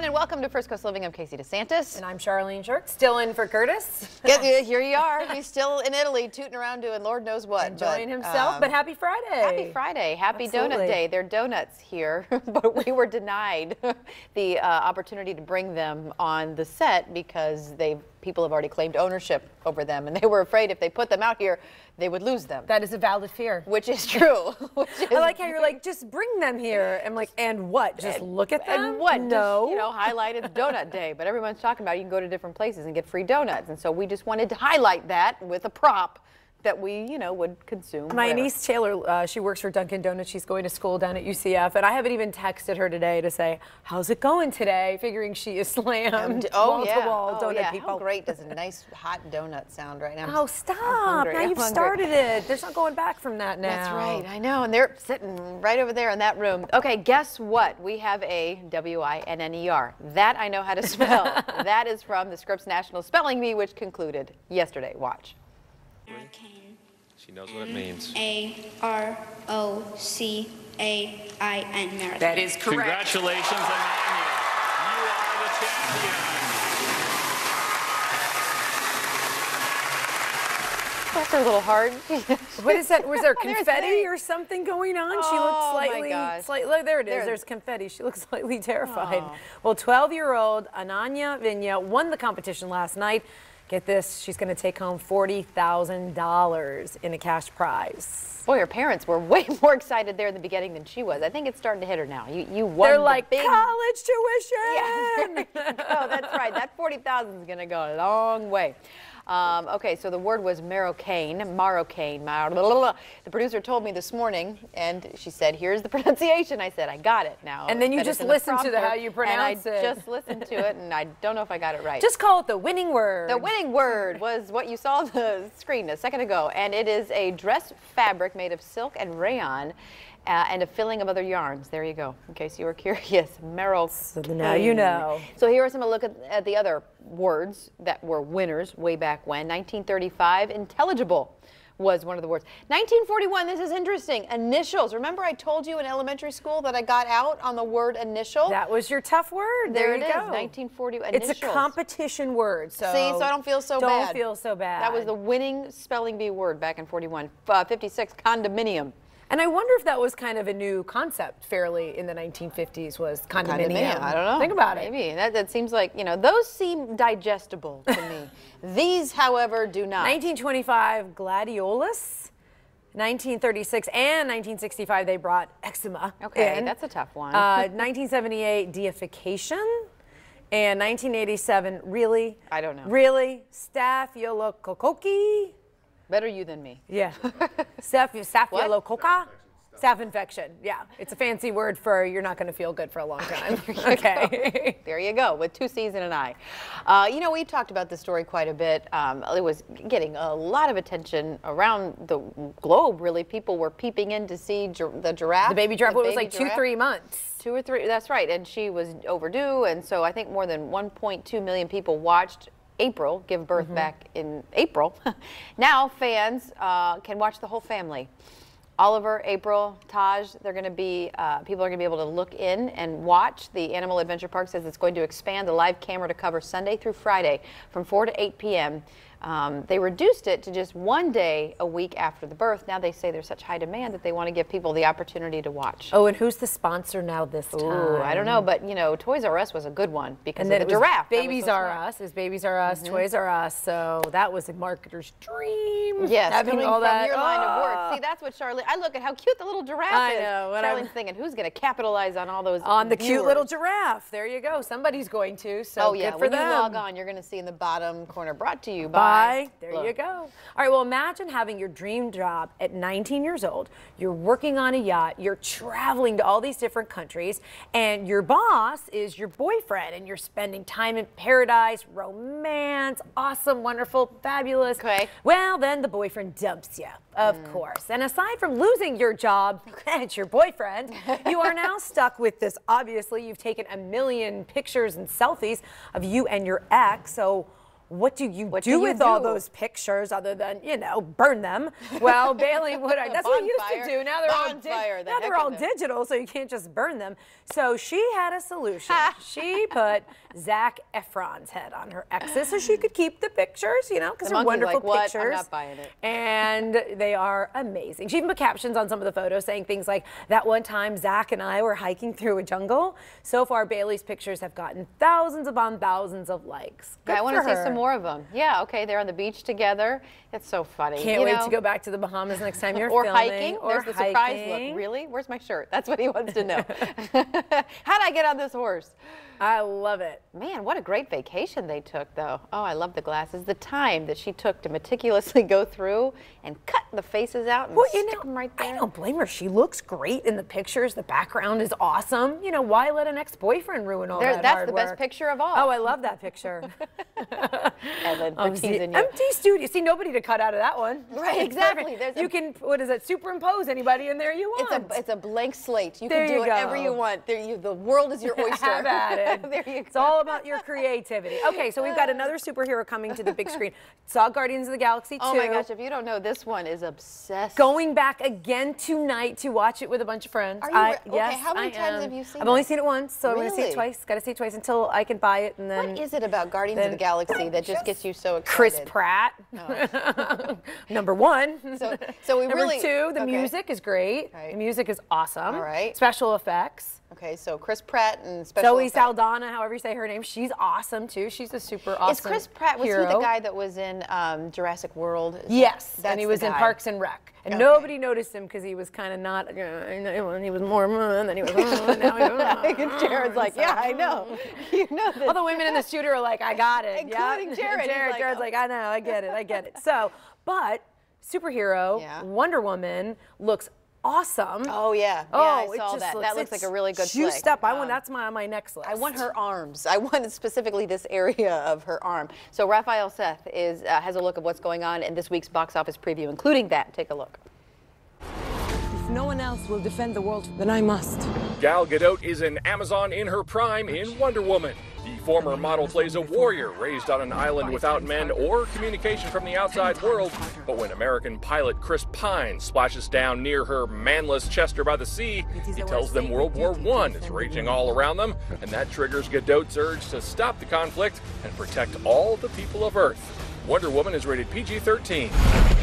and welcome to First Coast Living. I'm Casey DeSantis. And I'm Charlene Shirk, still in for Curtis. Here you are. He's still in Italy, tooting around doing Lord knows what. Enjoying himself, but happy Friday. Happy Friday. Happy Absolutely. Donut Day. They're donuts here, but we were denied the opportunity to bring them on the set because people have already claimed ownership over them, and they were afraid if they put them out here, they would lose them. That is a valid fear. Which is true. I like how you're like, just bring them here. I'm like, and what? Just look at them? And what? No. Just, highlight it's Donut Day, but everyone's talking about you can go to different places and get free donuts. And so we just wanted to highlight that with a prop that we, would consume. My niece Taylor, she works for Dunkin' Donuts. She's going to school down at UCF, and I haven't even texted her today to say, how's it going today? Figuring she is slammed wall-to-wall donut people. How great does a nice hot donut sound right now? Oh, stop. Now you've started it. There's not going back from that now. That's right. I know, and they're sitting right over there in that room. Okay, guess what? We have a W-I-N-N-E-R. That I know how to spell. That is from the Scripps National Spelling Bee, which concluded yesterday. Watch. She knows what it means. A-R-O-C-A-I-N. Marathon. That is correct. Congratulations, Ananya. You are the champion. That's a little hard. What is that? Was there confetti or something going on? She looked slightly. There it is. There's confetti. She looks slightly terrified. Well, 12-year-old Ananya Vinya won the competition last night. Get this, she's going to take home $40,000 in a cash prize. Boy, her parents were way more excited there in the beginning than she was. I think it's starting to hit her now. You won. They're like, big college tuition! Yeah, oh, that's right. That $40,000 is going to go a long way. Okay, so the word was Marocane. The producer told me this morning, and she said, here's the pronunciation. I said, I got it now. And then you just listened to how you pronounce it. And I just listened to it, and I don't know if I got it right. Just call it the winning word. The winning word was what you saw on the screen a second ago, and it is a dress fabric made of silk and rayon. And a filling of other yarns. There you go, in case you were curious. Marocane. So now you know. So here are some look at the other words that were winners way back when. 1935, intelligible was one of the words. 1941, this is interesting, initials. Remember I told you in elementary school that I got out on the word initial? That was your tough word. There you go. 1940, initials. It's a competition word. So see, so I don't feel so bad. Don't feel so bad. That was the winning spelling bee word back in 41. 56, condominium. And I wonder if that was kind of a new concept fairly in the 1950s was condominium. I don't know. Think about it. Maybe. That seems like, those seem digestible to me. These, however, do not. 1925, gladiolus. 1936 and 1965, they brought eczema. Okay, in. that's a tough one. 1978, deification. And 1987, really? I don't know. Really? Staphylococcus. Better you than me. Yeah. Staphylococcus. Staph infection. Yeah. It's a fancy word for you're not going to feel good for a long time. Okay. There you go, with two C's and an I. We've talked about this story quite a bit. It was getting a lot of attention around the globe, really. People were peeping in to see the giraffe. The baby giraffe. It was like 2-3 months. 2 or 3, that's right. And she was overdue. And so I think more than 1.2 million people watched April give birth back in April. Now fans can watch the whole family. Oliver, April, Taj, they're going to be, people are going to be able to look in and watch. The Animal Adventure Park says it's going to expand the live camera to cover Sunday through Friday from 4 to 8 p.m. They reduced it to just 1 day a week after the birth. Now they say there's such high demand that they want to give people the opportunity to watch. Oh, and who's the sponsor now this time? Ooh, I don't know, but Toys R Us was a good one because of the giraffe. Babies R Us is Babies R Us, Toys R Us. So that was a marketer's dream. Yes, having all from that. Your line of work. See, that's what Charlene. I look at how cute the little giraffe is. I know. Charlene's thinking, who's going to capitalize on all those? On the viewers? Cute little giraffe. There you go. Somebody's going to. So yeah, good for when them. you log on, you're going to see in the bottom corner. Brought to you by. There you go. All right, well, imagine having your dream job at 19 years old. You're working on a yacht. You're traveling to all these different countries, and your boss is your boyfriend, and you're spending time in paradise, romance, awesome, wonderful, fabulous. Okay. Well, then the boyfriend dumps you, of course. And aside from losing your job, it's your boyfriend, you are now stuck with this. Obviously, you've taken a million pictures and selfies of you and your ex, so what do you do with all those pictures other than, you know, burn them? Well, Bailey would. That's what we used to do. Now they're all digital, so you can't just burn them. So she had a solution. She put Zac Efron's head on her X's so she could keep the pictures, you know, because they're wonderful pictures. I'm not buying it. And they are amazing. She even put captions on some of the photos saying things like, that one time Zac and I were hiking through a jungle. So far, Bailey's pictures have gotten thousands upon thousands of likes. Good I want to for see some more of them. Yeah, okay, they're on the beach together. It's so fundy. Can't wait to go back to the Bahamas next time you're filming. Hiking. There's the surprise look. Really? Where's my shirt? That's what he wants to know. How'd I get on this horse? I love it. Man, what a great vacation they took, though. Oh, I love the glasses. The time that she took to meticulously go through and cut the faces out and stick them right there. I don't blame her. She looks great in the pictures. The background is awesome. You know, why let an ex-boyfriend ruin all that hard work? That's the best picture of all. Oh, I love that picture. Evan, we're teasing you. Empty studio. See, nobody to cut out of that one. Right, exactly. You can, what is it, superimpose anybody in there you want. It's a blank slate. You can do whatever you want. The world is your oyster. Have at it. There you go. It's all about your creativity. Okay, so we've got another superhero coming to the big screen. Saw Guardians of the Galaxy 2. Oh my gosh, if you don't know, this one is obsessed. Going back again tonight to watch it with a bunch of friends. Are you yes, how many times have you seen it? I've only seen it once, so I'm going to see it twice. Got to see it twice until I can buy it. And then what is it about Guardians of the Galaxy that just gets you so excited? Chris Pratt, number one. So we number really, two, the music is great. Right. The music is awesome. All right. Special effects. Okay, so Chris Pratt and special Zoe effects. Saldana, however you say her name, she's awesome too. She's a super awesome Is Chris Pratt, was hero. he the guy that was in Jurassic World? Yes, and he was in Parks and Rec. And nobody noticed him because he was kind of not, he was more, and then he was, now he's, Jared's like, yeah, I know. You know this. All the women in the studio are like, I got it. Including Jared. Jared's like, I know, I get it. So, but superhero, Wonder Woman looks awesome. Oh yeah, I saw that. That looks like a really good flick. Juiced up. That's on my next list. I want her arms. I want specifically this area of her arm. So Raphael Seth has a look of what's going on in this week's box office preview, including that. Take a look. If no one else will defend the world, then I must. Gal Gadot is an Amazon in her prime in Wonder Woman. The former model plays a warrior raised on an island without men or communication from the outside world. But when American pilot Chris Pine splashes down near her manless Chester by the sea, he tells them World War I is raging all around them, and that triggers Gadot's urge to stop the conflict and protect all the people of Earth. Wonder Woman is rated PG-13.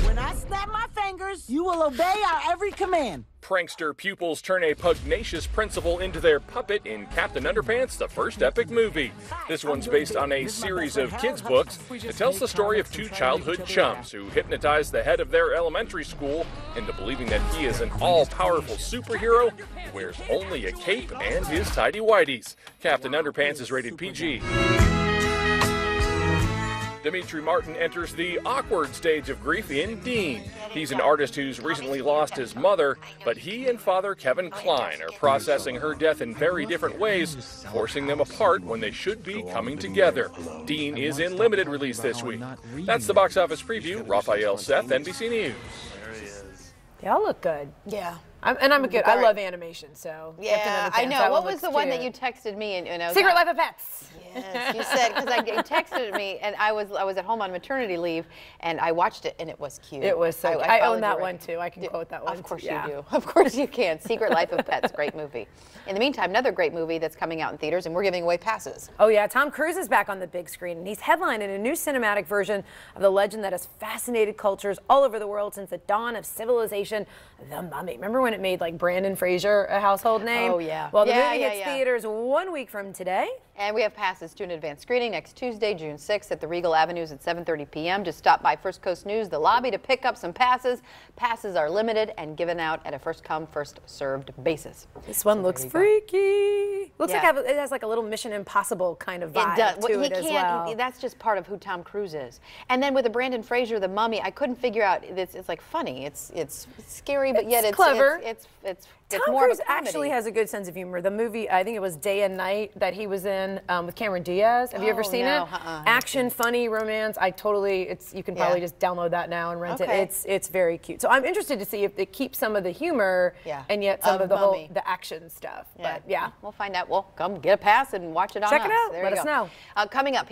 When I snap my fingers, you will obey our every command. Prankster pupils turn a pugnacious principal into their puppet in Captain Underpants, the first epic movie. This one's based on a series of kids' books. It tells the story of two childhood chums who hypnotize the head of their elementary school into believing that he is an all-powerful superhero who wears only a cape and his tidy whities. Captain Underpants is rated PG. Dimitri Martin enters the awkward stage of grief in Dean. He's an artist who's recently lost his mother, but he and father Kevin Kline are processing her death in very different ways, forcing them apart when they should be coming together. Dean is in limited release this week. That's the box office preview. Raphael Seth, NBC News. They all look good. Yeah. I love animation, so. Yeah, I know. What was the one that you texted me? And I was Secret Life of Pets. Yes, you said, because you texted me, and I was at home on maternity leave, and I watched it, and it was cute. It was so I own that one, too. I can quote that one, Of course you do. Of course you can. Secret Life of Pets, great movie. In the meantime, another great movie that's coming out in theaters, and we're giving away passes. Oh, yeah. Tom Cruise is back on the big screen, and he's headlining a new cinematic version of the legend that has fascinated cultures all over the world since the dawn of civilization, The Mummy. Remember when it made, like, Brandon Fraser a household name? Oh, yeah. Well, the movie hits theaters 1 week from today. And we have passes to an advanced screening next Tuesday, June 6th at the Regal Avenues at 7:30 p.m. Just stop by First Coast News, the lobby, to pick up some passes. Passes are limited and given out at a first-come, first-served basis. This one looks freaky. Looks like it has like a little Mission Impossible kind of vibe to it as well. That's just part of who Tom Cruise is. And then with the Brandon Fraser, The Mummy, I couldn't figure out. It's like funny. It's scary, but yet it's clever. It's Tom more Cruise of a comedy. actually has a good sense of humor. The movie, I think it was Day and Night that he was in with Cameron Diaz. Have you ever seen it? Action, funny, romance. You can probably just download that now and rent it. It's very cute. So I'm interested to see if it keeps some of the humor and yet some of the action stuff. But yeah, we'll find out. Well, come get a pass and watch it on Check us. it out. There Let you us go. know. Coming up,